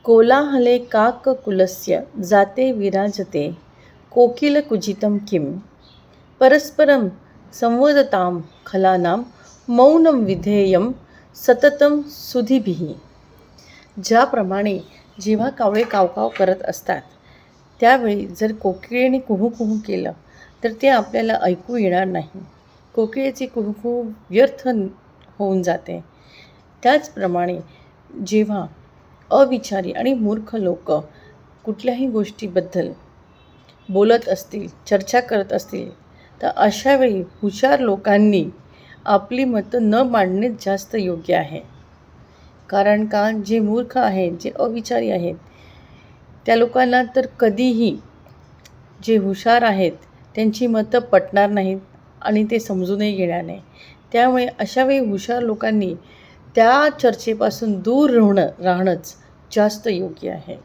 कोलाहले काककुलस्य जाते विराजते कोकिलकुजितं किं परस्परं संवदतां खलानां मौनं विधेयं सततं सुधीभिः. ज्याप्रमाणे जेव्हा कावळे कावकाव करत असतात त्यावेळी जर कोकिळेने कुहू कुहू केलं तर ते आपल्याला ऐकू येणार नाही. कोकिळेचे कुहू व्यर्थ होऊन जाते. त्याचप्रमाणे जेव्हा अविचारी आणि मूर्ख लोक कुठल्याही गोष्टीबद्दल बोलत असतील, चर्चा करत असतील तर अशावेळी हुशार लोकांनी आपली मतं न मांडणेच जास्त योग्य आहे. कारण का, जे मूर्ख आहेत, जे अविचारी आहेत त्या लोकांना तर कधीही जे हुशार आहेत त्यांची मतं पटणार नाहीत आणि ते समजूनही घेणार नाही. त्यामुळे अशावेळी हुशार लोकांनी त्या चर्चेपासून दूर राहणंच जास्त योग्य आहे.